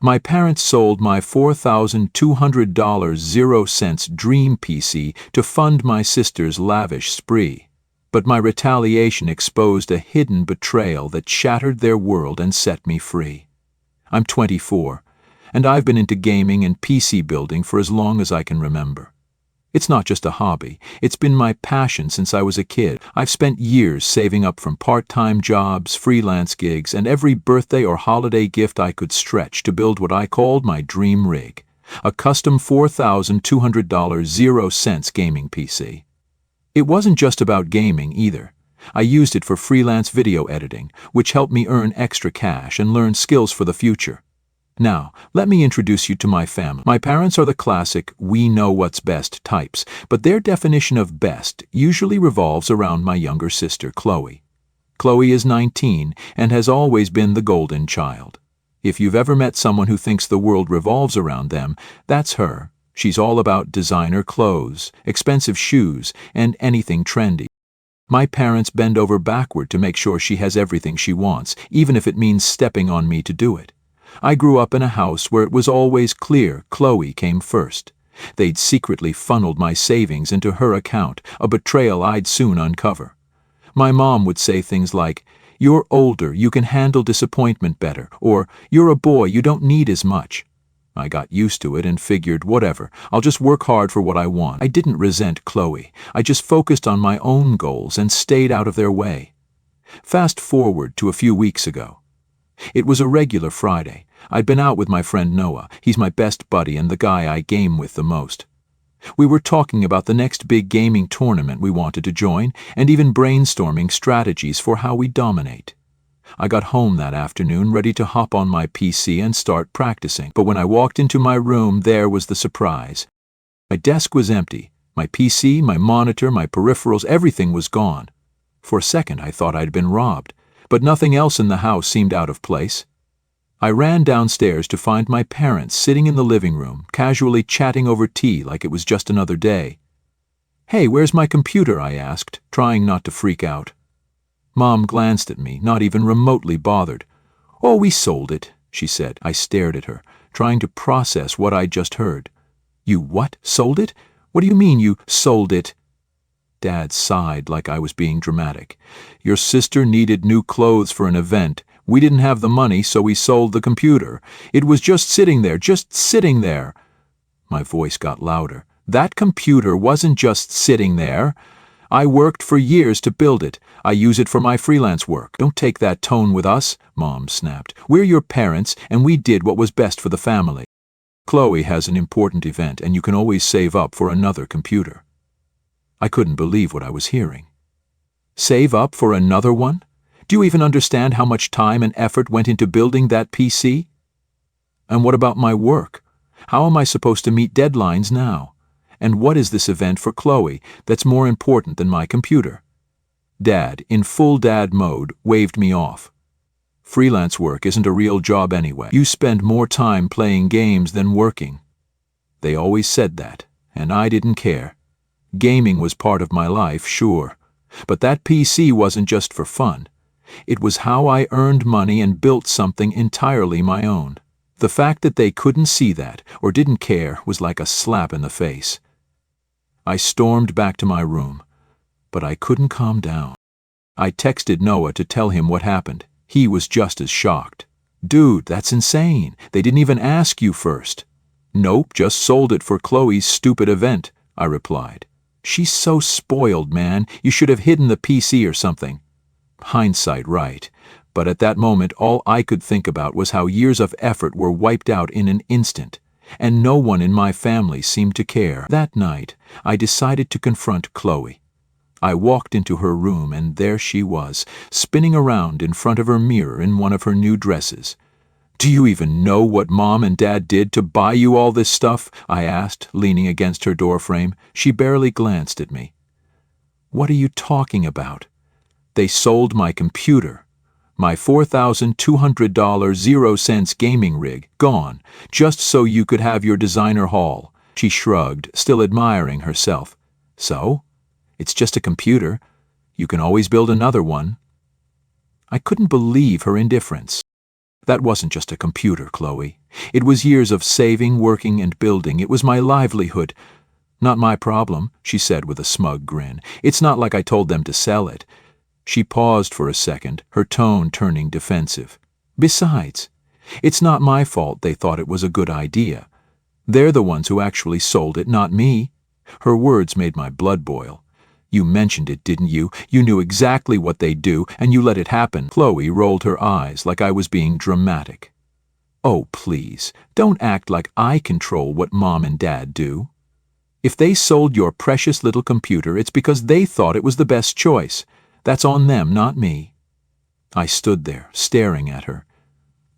My parents sold my $4,200 0-cents dream PC to fund my sister's lavish spree. But my retaliation exposed a hidden betrayal that shattered their world and set me free. I'm 24, and I've been into gaming and PC building for as long as I can remember. It's not just a hobby, it's been my passion since I was a kid. I've spent years saving up from part-time jobs, freelance gigs, and every birthday or holiday gift I could stretch to build what I called my dream rig, a custom $4,200 0-cents gaming PC. It wasn't just about gaming either. I used it for freelance video editing, which helped me earn extra cash and learn skills for the future. Now, let me introduce you to my family. My parents are the classic "we know what's best" types, but their definition of best usually revolves around my younger sister, Chloe. Chloe is 19 and has always been the golden child. If you've ever met someone who thinks the world revolves around them, that's her. She's all about designer clothes, expensive shoes, and anything trendy. My parents bend over backward to make sure she has everything she wants, even if it means stepping on me to do it. I grew up in a house where it was always clear Chloe came first. They'd secretly funneled my savings into her account, a betrayal I'd soon uncover. My mom would say things like, "You're older, you can handle disappointment better," or "You're a boy, you don't need as much." I got used to it and figured, whatever, I'll just work hard for what I want. I didn't resent Chloe. I just focused on my own goals and stayed out of their way. Fast forward to a few weeks ago. It was a regular Friday. I'd been out with my friend Noah. He's my best buddy and the guy I game with the most. We were talking about the next big gaming tournament we wanted to join, and even brainstorming strategies for how we dominate. I got home that afternoon ready to hop on my PC and start practicing, but when I walked into my room, there was the surprise. My desk was empty. My PC, my monitor, my peripherals, everything was gone. For a second I thought I'd been robbed, but nothing else in the house seemed out of place. I ran downstairs to find my parents sitting in the living room, casually chatting over tea like it was just another day. "Hey, where's my computer?" I asked, trying not to freak out. Mom glanced at me, not even remotely bothered. "Oh, we sold it," she said. I stared at her, trying to process what I'd just heard. "You what? Sold it? What do you mean you sold it?" Dad sighed like I was being dramatic. "Your sister needed new clothes for an event. We didn't have the money, so we sold the computer. It was just sitting there. My voice got louder. "That computer wasn't just sitting there. I worked for years to build it. I use it for my freelance work." "Don't take that tone with us," Mom snapped. "We're your parents, and we did what was best for the family. Chloe has an important event, and you can always save up for another computer." I couldn't believe what I was hearing. Save up for another one? Do you even understand how much time and effort went into building that PC? And what about my work? How am I supposed to meet deadlines now? And what is this event for Chloe that's more important than my computer? Dad, in full dad mode, waved me off. "Freelance work isn't a real job anyway. You spend more time playing games than working." They always said that, and I didn't care. Gaming was part of my life, sure, but that PC wasn't just for fun. It was how I earned money and built something entirely my own. The fact that they couldn't see that or didn't care was like a slap in the face. I stormed back to my room, but I couldn't calm down. I texted Noah to tell him what happened. He was just as shocked. "Dude, that's insane. They didn't even ask you first." "Nope, just sold it for Chloe's stupid event," I replied. "She's so spoiled, man. You should have hidden the PC or something." Hindsight, right. But at that moment, all I could think about was how years of effort were wiped out in an instant, and no one in my family seemed to care. That night, I decided to confront Chloe. I walked into her room, and there she was, spinning around in front of her mirror in one of her new dresses. "Do you even know what Mom and Dad did to buy you all this stuff?" I asked, leaning against her doorframe. She barely glanced at me. "What are you talking about?" "They sold my computer. My $4,200 0-cents gaming rig, gone, just so you could have your designer haul." She shrugged, still admiring herself. "So? It's just a computer. You can always build another one." I couldn't believe her indifference. That wasn't just a computer, Chloe. It was years of saving, working, and building. It was my livelihood. Not my problem, she said with a smug grin. It's not like I told them to sell it. She paused for a second, her tone turning defensive. Besides, it's not my fault they thought it was a good idea. They're the ones who actually sold it, not me. Her words made my blood boil. You mentioned it, didn't you? You knew exactly what they'd do, and you let it happen. Chloe rolled her eyes like I was being dramatic. Oh, please, don't act like I control what Mom and Dad do. If they sold your precious little computer, it's because they thought it was the best choice. That's on them, not me. I stood there, staring at her.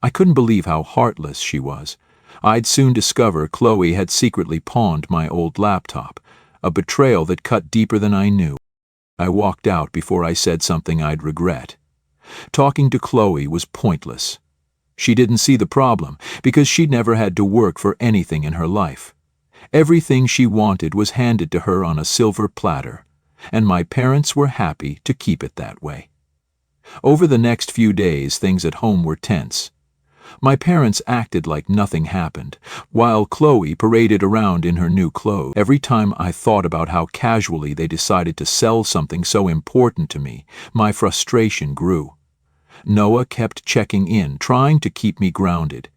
I couldn't believe how heartless she was. I'd soon discover Chloe had secretly pawned my old laptop, a betrayal that cut deeper than I knew. I walked out before I said something I'd regret. Talking to Chloe was pointless. She didn't see the problem, because she'd never had to work for anything in her life. Everything she wanted was handed to her on a silver platter, and my parents were happy to keep it that way. Over the next few days, things at home were tense. My parents acted like nothing happened, while Chloe paraded around in her new clothes. Every time I thought about how casually they decided to sell something so important to me, my frustration grew. Noah kept checking in, trying to keep me grounded.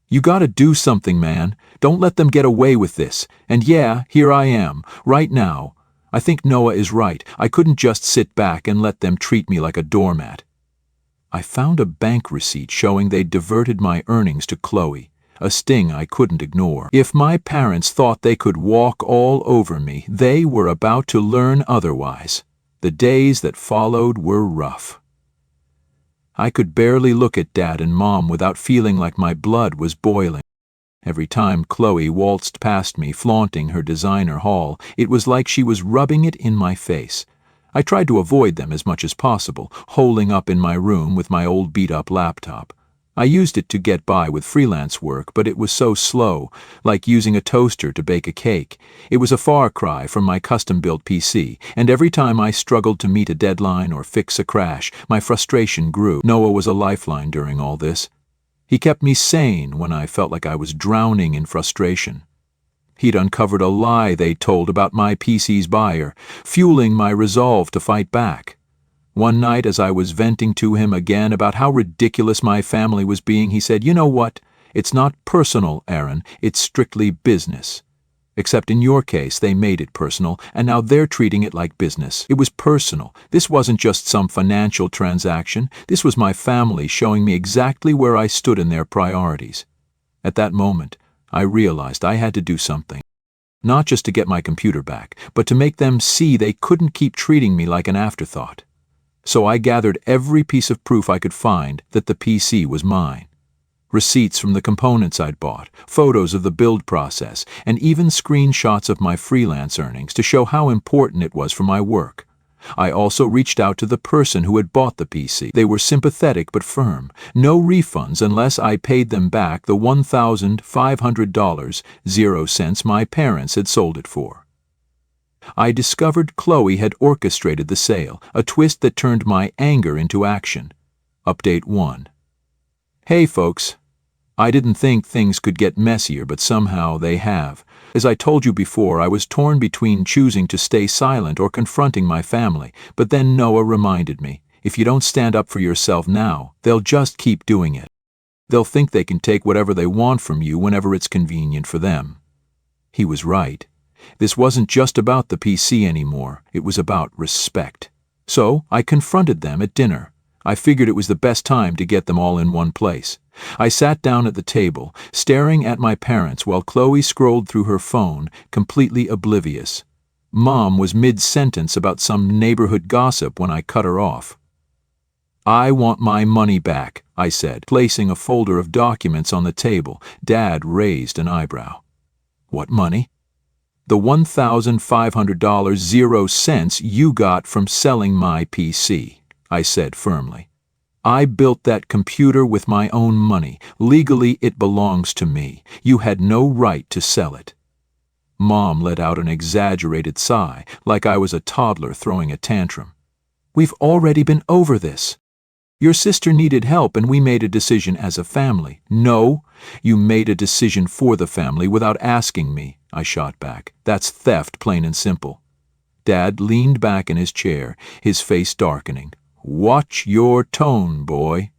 You gotta do something, man. Don't let them get away with this. And yeah, here I am, right now. I think Noah is right. I couldn't just sit back and let them treat me like a doormat. I found a bank receipt showing they'd diverted my earnings to Chloe, a sting I couldn't ignore. If my parents thought they could walk all over me, they were about to learn otherwise. The days that followed were rough. I could barely look at Dad and Mom without feeling like my blood was boiling. Every time Chloe waltzed past me flaunting her designer haul, it was like she was rubbing it in my face. I tried to avoid them as much as possible, holing up in my room with my old beat-up laptop. I used it to get by with freelance work, but it was so slow, like using a toaster to bake a cake. It was a far cry from my custom-built PC, and every time I struggled to meet a deadline or fix a crash, my frustration grew. Noah was a lifeline during all this. He kept me sane when I felt like I was drowning in frustration. He'd uncovered a lie they told about my PC's buyer, fueling my resolve to fight back. One night, as I was venting to him again about how ridiculous my family was being, he said, "You know what? It's not personal, Aaron. It's strictly business. Except in your case, they made it personal, and now they're treating it like business. It was personal. This wasn't just some financial transaction. This was my family showing me exactly where I stood in their priorities." At that moment, I realized I had to do something. Not just to get my computer back, but to make them see they couldn't keep treating me like an afterthought. So I gathered every piece of proof I could find that the PC was mine. Receipts from the components I'd bought, photos of the build process, and even screenshots of my freelance earnings to show how important it was for my work. I also reached out to the person who had bought the PC. They were sympathetic but firm. No refunds unless I paid them back the $1,500.00 my parents had sold it for. I discovered Chloe had orchestrated the sale, a twist that turned my anger into action. Update 1. Hey folks, I didn't think things could get messier, but somehow they have. As I told you before, I was torn between choosing to stay silent or confronting my family, but then Noah reminded me, if you don't stand up for yourself now, they'll just keep doing it. They'll think they can take whatever they want from you whenever it's convenient for them. He was right. This wasn't just about the PC anymore, it was about respect. So I confronted them at dinner. I figured it was the best time to get them all in one place. I sat down at the table, staring at my parents while Chloe scrolled through her phone, completely oblivious. Mom was mid-sentence about some neighborhood gossip when I cut her off. "I want my money back," I said, placing a folder of documents on the table. Dad raised an eyebrow. "What money?" "The $1,500.00 you got from selling my PC," I said firmly. "I built that computer with my own money. Legally, it belongs to me. You had no right to sell it." Mom let out an exaggerated sigh, like I was a toddler throwing a tantrum. "We've already been over this." Your sister needed help and we made a decision as a family. No, you made a decision for the family without asking me, I shot back. That's theft, plain and simple. Dad leaned back in his chair, his face darkening. Watch your tone, boy.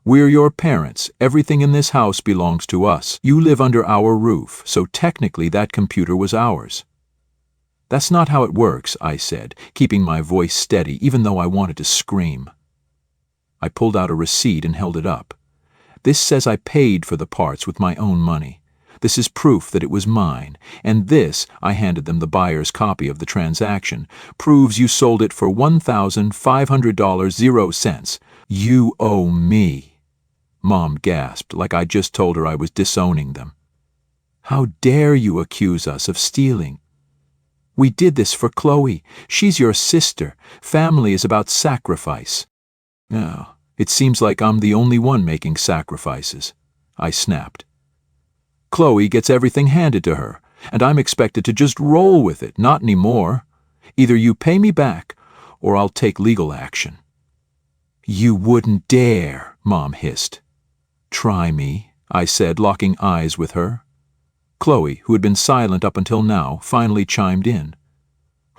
We're your parents. Everything in this house belongs to us. You live under our roof, so technically that computer was ours. That's not how it works, I said, keeping my voice steady even though I wanted to scream. I pulled out a receipt and held it up. This says I paid for the parts with my own money. This is proof that it was mine, and this, I handed them the buyer's copy of the transaction, proves you sold it for $1,500.00. You owe me. Mom gasped, like I just told her I was disowning them. How dare you accuse us of stealing? We did this for Chloe. She's your sister. Family is about sacrifice. Oh, it seems like I'm the only one making sacrifices, I snapped. Chloe gets everything handed to her, and I'm expected to just roll with it, not anymore. Either you pay me back, or I'll take legal action. You wouldn't dare, Mom hissed. Try me, I said, locking eyes with her. Chloe, who had been silent up until now, finally chimed in.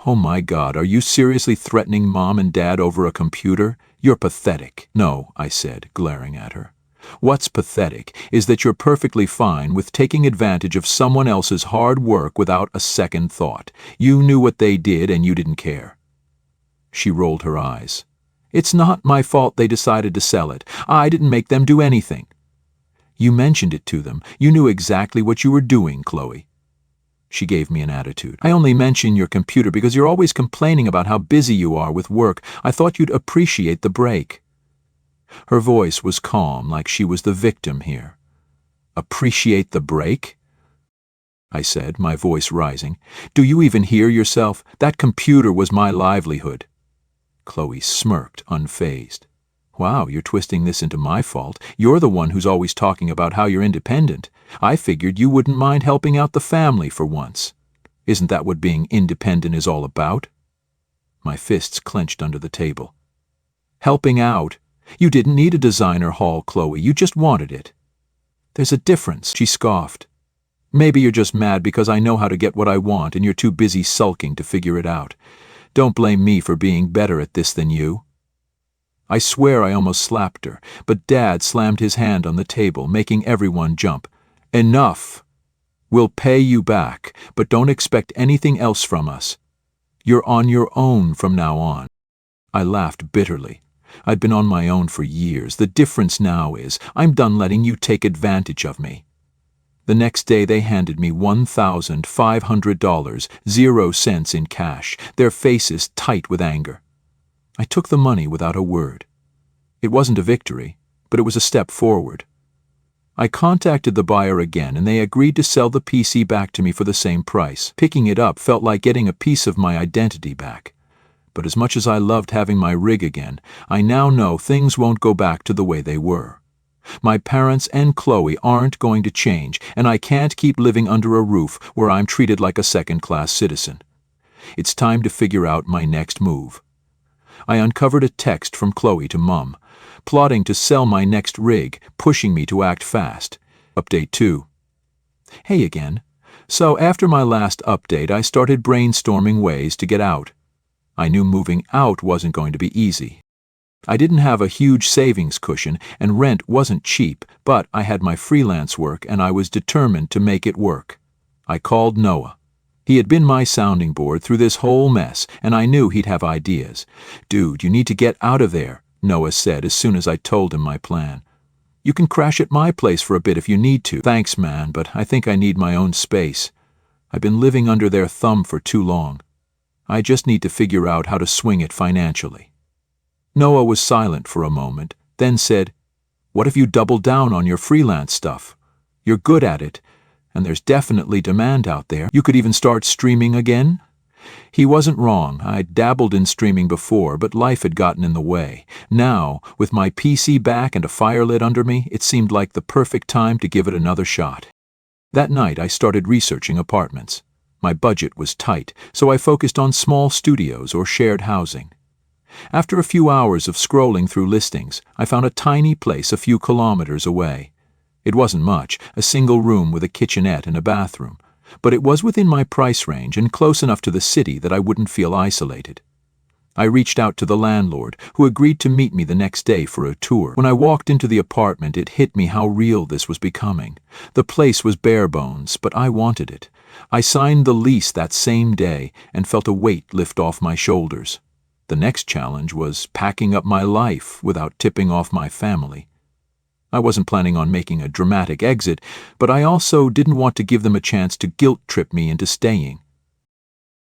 Oh my God, are you seriously threatening Mom and Dad over a computer? You're pathetic. No, I said, glaring at her. What's pathetic is that you're perfectly fine with taking advantage of someone else's hard work without a second thought. You knew what they did and you didn't care. She rolled her eyes. It's not my fault they decided to sell it. I didn't make them do anything. You mentioned it to them. You knew exactly what you were doing, Chloe. She gave me an attitude. I only mention your computer because you're always complaining about how busy you are with work. I thought you'd appreciate the break. Her voice was calm, like she was the victim here. Appreciate the break? I said, my voice rising. Do you even hear yourself? That computer was my livelihood. Chloe smirked, unfazed. Wow, you're twisting this into my fault. You're the one who's always talking about how you're independent. I figured you wouldn't mind helping out the family for once. Isn't that what being independent is all about? My fists clenched under the table. Helping out? You didn't need a designer haul, Chloe. You just wanted it. There's a difference, she scoffed. Maybe you're just mad because I know how to get what I want and you're too busy sulking to figure it out. Don't blame me for being better at this than you. I swear I almost slapped her, but Dad slammed his hand on the table, making everyone jump. Enough! We'll pay you back, but don't expect anything else from us. You're on your own from now on. I laughed bitterly. I'd been on my own for years. The difference now is I'm done letting you take advantage of me. The next day they handed me $1,500, 0 cents in cash, their faces tight with anger. I took the money without a word. It wasn't a victory, but it was a step forward. I contacted the buyer again and they agreed to sell the PC back to me for the same price. Picking it up felt like getting a piece of my identity back. But as much as I loved having my rig again, I now know things won't go back to the way they were. My parents and Chloe aren't going to change, and I can't keep living under a roof where I'm treated like a second-class citizen. It's time to figure out my next move. I uncovered a text from Chloe to Mum, plotting to sell my next rig, pushing me to act fast. Update 2. Hey again. So after my last update, I started brainstorming ways to get out. I knew moving out wasn't going to be easy. I didn't have a huge savings cushion, and rent wasn't cheap, but I had my freelance work and I was determined to make it work. I called Noah. He had been my sounding board through this whole mess, and I knew he'd have ideas. Dude, you need to get out of there, Noah said as soon as I told him my plan. You can crash at my place for a bit if you need to. Thanks, man, but I think I need my own space. I've been living under their thumb for too long. I just need to figure out how to swing it financially. Noah was silent for a moment, then said, What if you double down on your freelance stuff? You're good at it, and there's definitely demand out there. You could even start streaming again? He wasn't wrong. I'd dabbled in streaming before, but life had gotten in the way. Now, with my PC back and a fire lit under me, it seemed like the perfect time to give it another shot. That night, I started researching apartments. My budget was tight, so I focused on small studios or shared housing. After a few hours of scrolling through listings, I found a tiny place a few kilometers away. It wasn't much, a single room with a kitchenette and a bathroom, but it was within my price range and close enough to the city that I wouldn't feel isolated. I reached out to the landlord, who agreed to meet me the next day for a tour. When I walked into the apartment, it hit me how real this was becoming. The place was bare bones, but I wanted it. I signed the lease that same day and felt a weight lift off my shoulders. The next challenge was packing up my life without tipping off my family. I wasn't planning on making a dramatic exit, but I also didn't want to give them a chance to guilt-trip me into staying.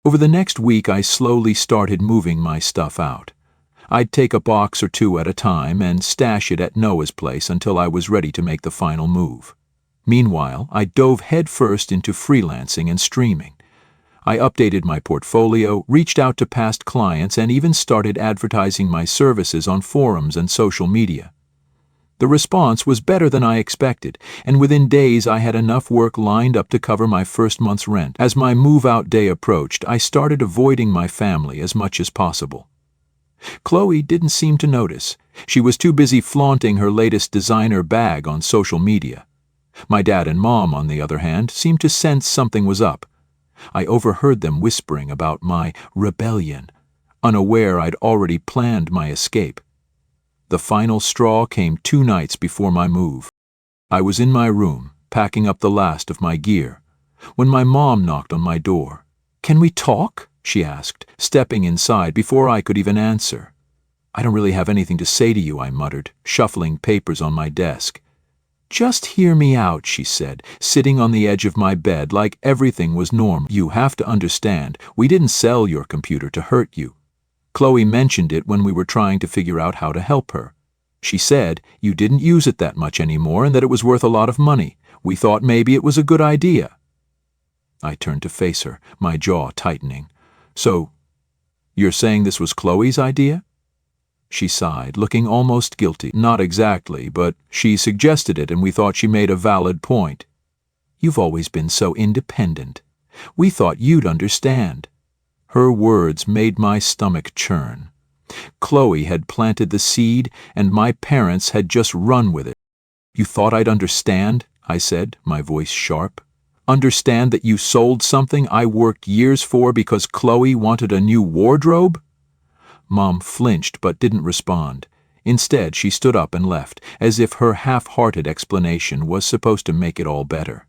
Over the next week, I slowly started moving my stuff out. I'd take a box or two at a time and stash it at Noah's place until I was ready to make the final move. Meanwhile, I dove headfirst into freelancing and streaming. I updated my portfolio, reached out to past clients, and even started advertising my services on forums and social media. The response was better than I expected, and within days I had enough work lined up to cover my first month's rent. As my move-out day approached, I started avoiding my family as much as possible. Chloe didn't seem to notice. She was too busy flaunting her latest designer bag on social media. My dad and mom, on the other hand, seemed to sense something was up. I overheard them whispering about my rebellion, unaware I'd already planned my escape. The final straw came 2 nights before my move. I was in my room, packing up the last of my gear, when my mom knocked on my door. "Can we talk?" she asked, stepping inside before I could even answer. "I don't really have anything to say to you," I muttered, shuffling papers on my desk. "Just hear me out," she said, sitting on the edge of my bed like everything was normal. "You have to understand, we didn't sell your computer to hurt you. Chloe mentioned it when we were trying to figure out how to help her. She said you didn't use it that much anymore and that it was worth a lot of money. We thought maybe it was a good idea." I turned to face her, my jaw tightening. "So, you're saying this was Chloe's idea?" She sighed, looking almost guilty. "Not exactly, but she suggested it and we thought she made a valid point. You've always been so independent. We thought you'd understand." Her words made my stomach churn. Chloe had planted the seed, and my parents had just run with it. "You thought I'd understand?" I said, my voice sharp. "Understand that you sold something I worked years for because Chloe wanted a new wardrobe?" Mom flinched but didn't respond. Instead, she stood up and left, as if her half-hearted explanation was supposed to make it all better.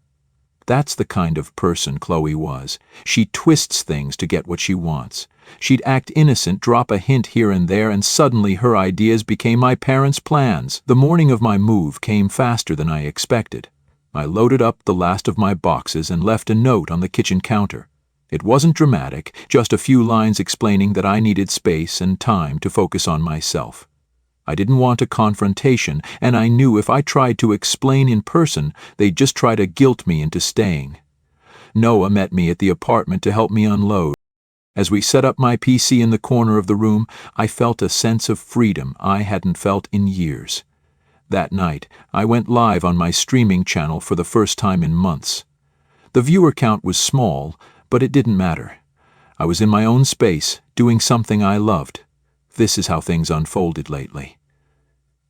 That's the kind of person Chloe was. She twists things to get what she wants. She'd act innocent, drop a hint here and there, and suddenly her ideas became my parents' plans. The morning of my move came faster than I expected. I loaded up the last of my boxes and left a note on the kitchen counter. It wasn't dramatic, just a few lines explaining that I needed space and time to focus on myself. I didn't want a confrontation, and I knew if I tried to explain in person, they'd just try to guilt me into staying. Noah met me at the apartment to help me unload. As we set up my PC in the corner of the room, I felt a sense of freedom I hadn't felt in years. That night, I went live on my streaming channel for the first time in months. The viewer count was small, but it didn't matter. I was in my own space, doing something I loved. This is how things unfolded lately.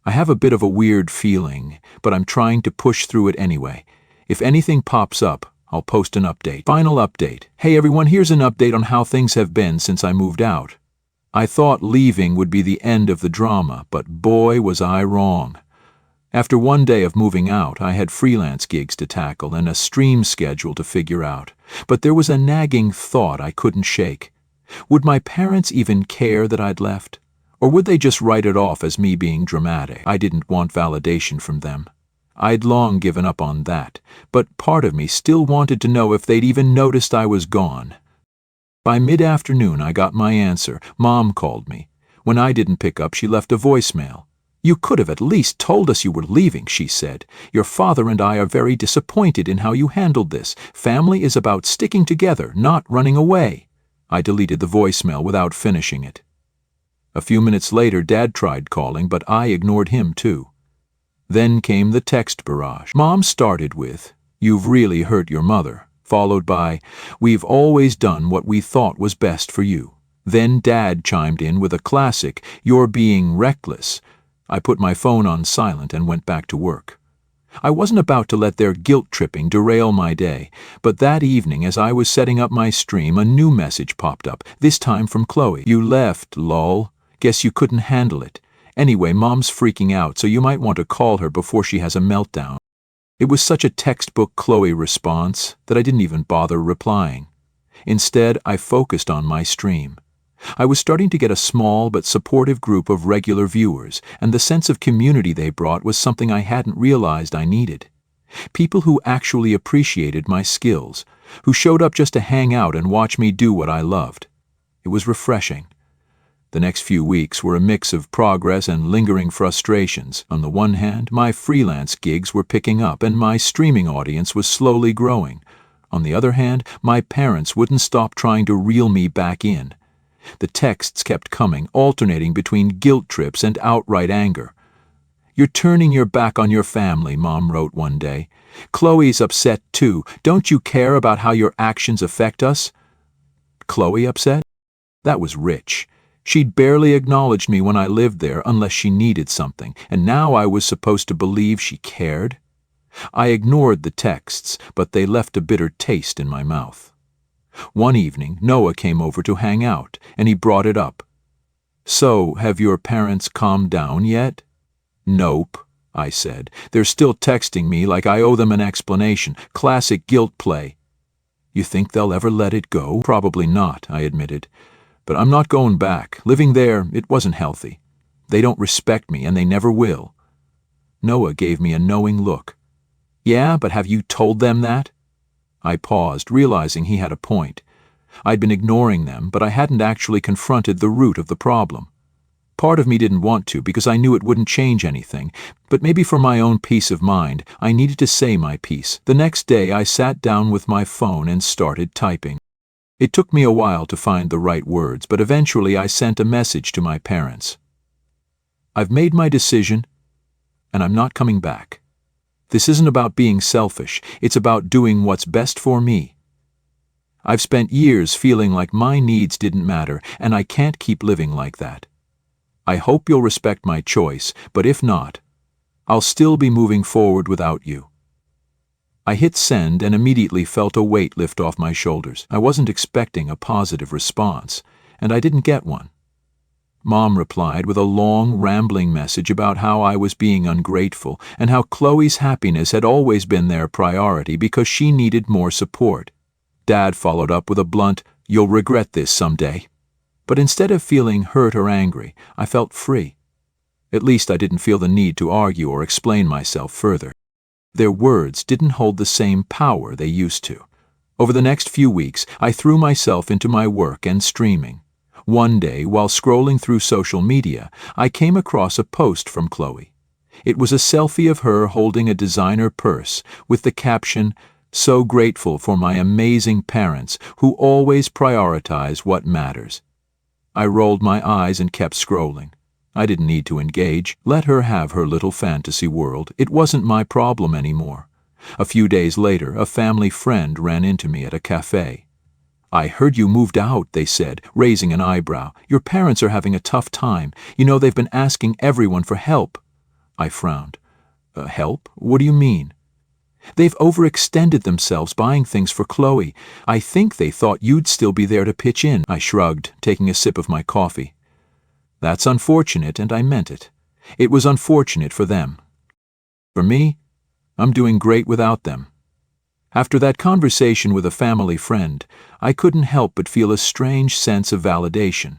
I have a bit of a weird feeling, but I'm trying to push through it anyway. If anything pops up, I'll post an update. Final update. Hey everyone, here's an update on how things have been since I moved out. I thought leaving would be the end of the drama, but boy was I wrong. After 1 day of moving out, I had freelance gigs to tackle and a stream schedule to figure out. But there was a nagging thought I couldn't shake. Would my parents even care that I'd left? Or would they just write it off as me being dramatic? I didn't want validation from them. I'd long given up on that, but part of me still wanted to know if they'd even noticed I was gone. By mid-afternoon, I got my answer. Mom called me. When I didn't pick up, she left a voicemail. "You could have at least told us you were leaving," she said. "Your father and I are very disappointed in how you handled this. Family is about sticking together, not running away." I deleted the voicemail without finishing it. A few minutes later, Dad tried calling, but I ignored him too. Then came the text barrage. Mom started with, "You've really hurt your mother," followed by, "We've always done what we thought was best for you." Then Dad chimed in with a classic, "You're being reckless." I put my phone on silent and went back to work. I wasn't about to let their guilt-tripping derail my day, but that evening as I was setting up my stream, a new message popped up, this time from Chloe. "You left, lol. Guess you couldn't handle it. Anyway, Mom's freaking out, so you might want to call her before she has a meltdown." It was such a textbook Chloe response that I didn't even bother replying. Instead, I focused on my stream. I was starting to get a small but supportive group of regular viewers, and the sense of community they brought was something I hadn't realized I needed. People who actually appreciated my skills, who showed up just to hang out and watch me do what I loved. It was refreshing. The next few weeks were a mix of progress and lingering frustrations. On the one hand, my freelance gigs were picking up and my streaming audience was slowly growing. On the other hand, my parents wouldn't stop trying to reel me back in. The texts kept coming, alternating between guilt trips and outright anger. "You're turning your back on your family," Mom wrote one day. "Chloe's upset too. Don't you care about how your actions affect us?" Chloe upset? That was rich. She'd barely acknowledged me when I lived there unless she needed something, and now I was supposed to believe she cared? I ignored the texts, but they left a bitter taste in my mouth. One evening, Noah came over to hang out, and he brought it up. "So, have your parents calmed down yet?" "Nope," I said. "They're still texting me like I owe them an explanation. Classic guilt play." "You think they'll ever let it go?" "Probably not," I admitted. "But I'm not going back. Living there, it wasn't healthy. They don't respect me, and they never will." Noah gave me a knowing look. "Yeah, but have you told them that?" I paused, realizing he had a point. I'd been ignoring them, but I hadn't actually confronted the root of the problem. Part of me didn't want to because I knew it wouldn't change anything, but maybe for my own peace of mind, I needed to say my piece. The next day, I sat down with my phone and started typing. It took me a while to find the right words, but eventually I sent a message to my parents. "I've made my decision, and I'm not coming back. This isn't about being selfish, it's about doing what's best for me. I've spent years feeling like my needs didn't matter, and I can't keep living like that. I hope you'll respect my choice, but if not, I'll still be moving forward without you." I hit send and immediately felt a weight lift off my shoulders. I wasn't expecting a positive response, and I didn't get one. Mom replied with a long, rambling message about how I was being ungrateful and how Chloe's happiness had always been their priority because she needed more support. Dad followed up with a blunt, "You'll regret this someday." But instead of feeling hurt or angry, I felt free. At least I didn't feel the need to argue or explain myself further. Their words didn't hold the same power they used to. Over the next few weeks, I threw myself into my work and streaming. One day, while scrolling through social media, I came across a post from Chloe. It was a selfie of her holding a designer purse with the caption, "So grateful for my amazing parents who always prioritize what matters." I rolled my eyes and kept scrolling. I didn't need to engage. Let her have her little fantasy world. It wasn't my problem anymore. A few days later, a family friend ran into me at a cafe. "I heard you moved out," they said, raising an eyebrow. "Your parents are having a tough time. You know, they've been asking everyone for help." I frowned. Help? What do you mean?" "They've overextended themselves buying things for Chloe. I think they thought you'd still be there to pitch in." I shrugged, taking a sip of my coffee. "That's unfortunate, and I meant it. It was unfortunate for them. For me, I'm doing great without them." After that conversation with a family friend, I couldn't help but feel a strange sense of validation.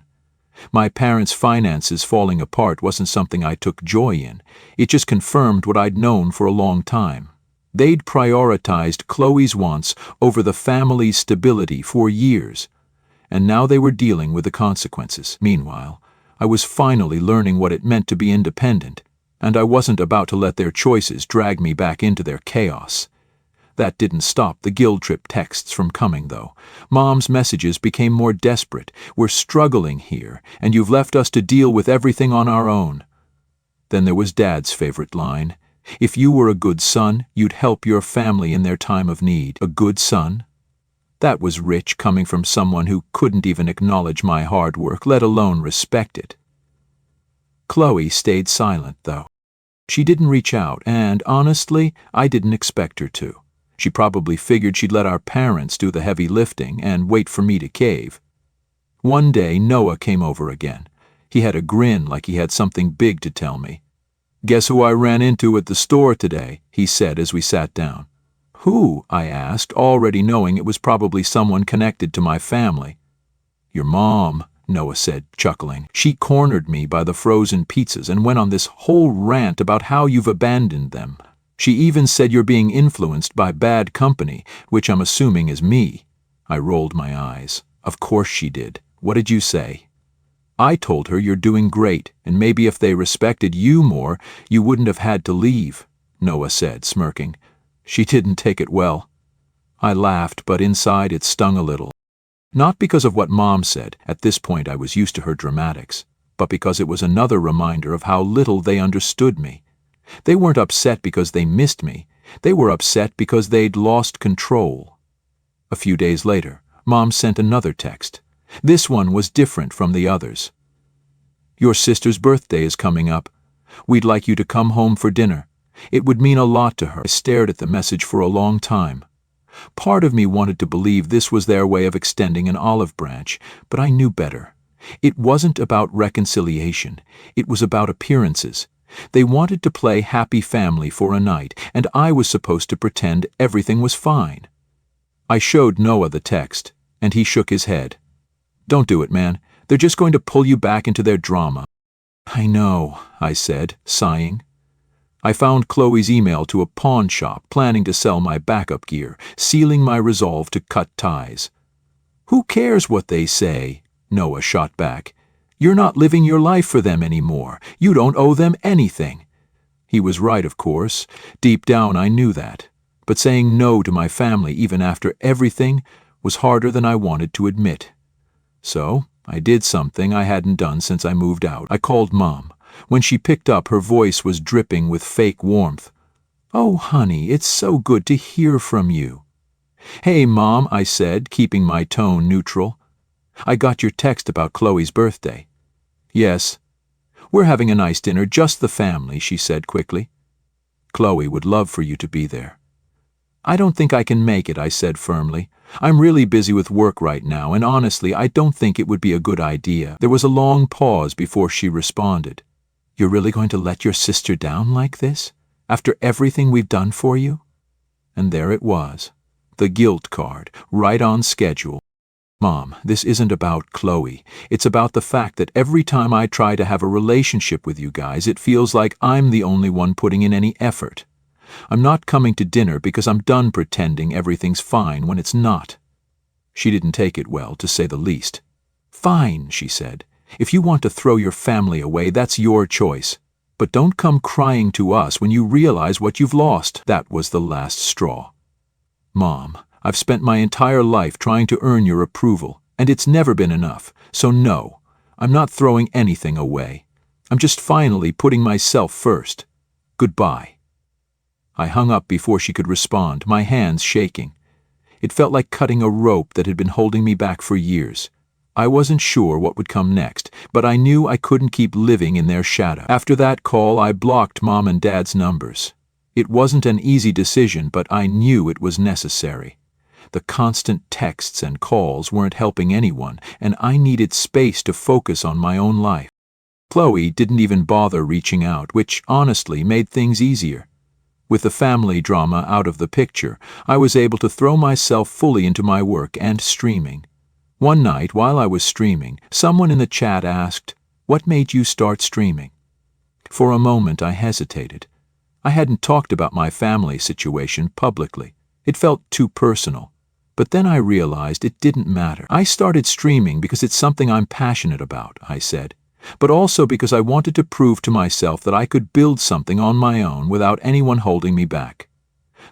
My parents' finances falling apart wasn't something I took joy in. It just confirmed what I'd known for a long time. They'd prioritized Chloe's wants over the family's stability for years, and now they were dealing with the consequences. Meanwhile, I was finally learning what it meant to be independent, and I wasn't about to let their choices drag me back into their chaos. That didn't stop the guilt trip texts from coming, though. Mom's messages became more desperate. "We're struggling here, and you've left us to deal with everything on our own." Then there was Dad's favorite line. "If you were a good son, you'd help your family in their time of need." A good son? That was rich coming from someone who couldn't even acknowledge my hard work, let alone respect it. Chloe stayed silent, though. She didn't reach out, and honestly, I didn't expect her to. She probably figured she'd let our parents do the heavy lifting and wait for me to cave. One day, Noah came over again. He had a grin like he had something big to tell me. "Guess who I ran into at the store today?" he said as we sat down. "Who?" I asked, already knowing it was probably someone connected to my family. "Your mom," Noah said, chuckling. "She cornered me by the frozen pizzas and went on this whole rant about how you've abandoned them. She even said you're being influenced by bad company, which I'm assuming is me." I rolled my eyes. "Of course she did. What did you say?" "I told her you're doing great, and maybe if they respected you more, you wouldn't have had to leave," Noah said, smirking. She didn't take it well. I laughed, but inside it stung a little. Not because of what Mom said, at this point I was used to her dramatics, but because it was another reminder of how little they understood me. They weren't upset because they missed me. They were upset because they'd lost control. A few days later, Mom sent another text. This one was different from the others. "Your sister's birthday is coming up. We'd like you to come home for dinner. It would mean a lot to her." I stared at the message for a long time. Part of me wanted to believe this was their way of extending an olive branch, but I knew better. It wasn't about reconciliation. It was about appearances. They wanted to play happy family for a night, and I was supposed to pretend everything was fine. I showed Noah the text, and he shook his head. "Don't do it, man. They're just going to pull you back into their drama." "I know," I said, sighing. I found Chloe's email to a pawn shop planning to sell my backup gear, sealing my resolve to cut ties. "Who cares what they say?" Noah shot back. "You're not living your life for them anymore. You don't owe them anything." He was right, of course. Deep down I knew that. But saying no to my family, even after everything, was harder than I wanted to admit. So I did something I hadn't done since I moved out. I called Mom. When she picked up, her voice was dripping with fake warmth. "Oh, honey, it's so good to hear from you." "Hey, Mom," I said, keeping my tone neutral. "I got your text about Chloe's birthday." "Yes." "We're having a nice dinner, just the family," she said quickly. "Chloe would love for you to be there." "I don't think I can make it," I said firmly. "I'm really busy with work right now, and honestly, I don't think it would be a good idea." There was a long pause before she responded. "You're really going to let your sister down like this? After everything we've done for you?" And there it was, the guilt card, right on schedule. "Mom, this isn't about Chloe. It's about the fact that every time I try to have a relationship with you guys, it feels like I'm the only one putting in any effort. I'm not coming to dinner because I'm done pretending everything's fine when it's not." She didn't take it well, to say the least. "Fine," she said. "If you want to throw your family away, that's your choice. But don't come crying to us when you realize what you've lost." That was the last straw. "Mom, I've spent my entire life trying to earn your approval, and it's never been enough. So no, I'm not throwing anything away. I'm just finally putting myself first. Goodbye." I hung up before she could respond, my hands shaking. It felt like cutting a rope that had been holding me back for years. I wasn't sure what would come next, but I knew I couldn't keep living in their shadow. After that call, I blocked Mom and Dad's numbers. It wasn't an easy decision, but I knew it was necessary. The constant texts and calls weren't helping anyone, and I needed space to focus on my own life. Chloe didn't even bother reaching out, which honestly made things easier. With the family drama out of the picture, I was able to throw myself fully into my work and streaming. One night, while I was streaming, someone in the chat asked, "What made you start streaming?" For a moment I hesitated. I hadn't talked about my family situation publicly. It felt too personal. But then I realized it didn't matter. "I started streaming because it's something I'm passionate about," I said, "but also because I wanted to prove to myself that I could build something on my own without anyone holding me back."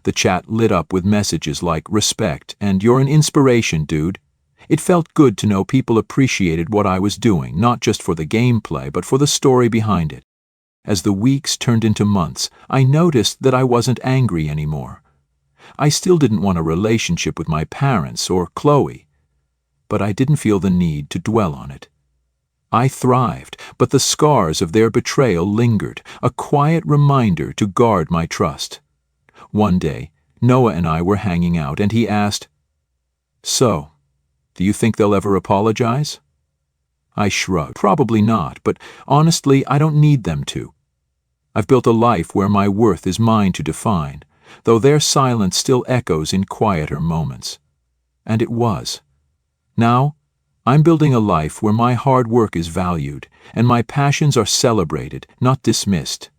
The chat lit up with messages like "respect" and "you're an inspiration, dude." It felt good to know people appreciated what I was doing, not just for the gameplay, but for the story behind it. As the weeks turned into months, I noticed that I wasn't angry anymore. I still didn't want a relationship with my parents or Chloe, but I didn't feel the need to dwell on it. I thrived, but the scars of their betrayal lingered, a quiet reminder to guard my trust. One day, Noah and I were hanging out, and he asked, "So, do you think they'll ever apologize?" I shrugged. Probably not, but honestly, I don't need them to. I've built a life where my worth is mine to define, though their silence still echoes in quieter moments. And it was. Now, I'm building a life where my hard work is valued, and my passions are celebrated, not dismissed.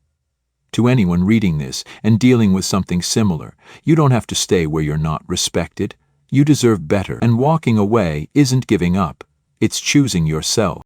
To anyone reading this and dealing with something similar, you don't have to stay where you're not respected. You deserve better, and walking away isn't giving up. It's choosing yourself.